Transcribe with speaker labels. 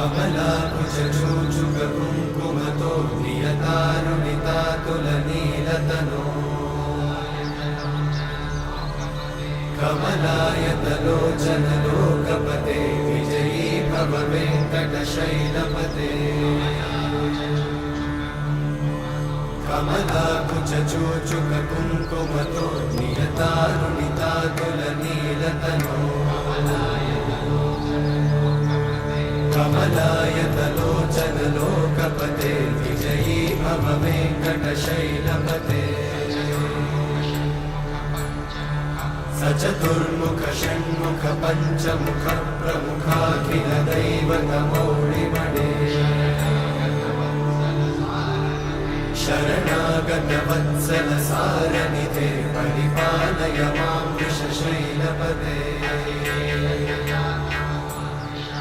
Speaker 1: कमलाकुचूचुककुङ्कुमतो नियतारुणितातुलनीलतनो कमलायतलोचनलोकपते विजयी भव वेङ्कटशैलपते कमलाकुचूचुककुङ्कुमतो नियतारुणितातुलनीलतनो कमलायतलोचनलोकपते विजयी भव वेङ्कटशैलपते सचतुर्मुख षण्मुख पञ्चमुख प्रमुखाखिल दैवतमौळिमणे शरणागत वत्सल सारनिधे परिपालय मां वृषशैलपते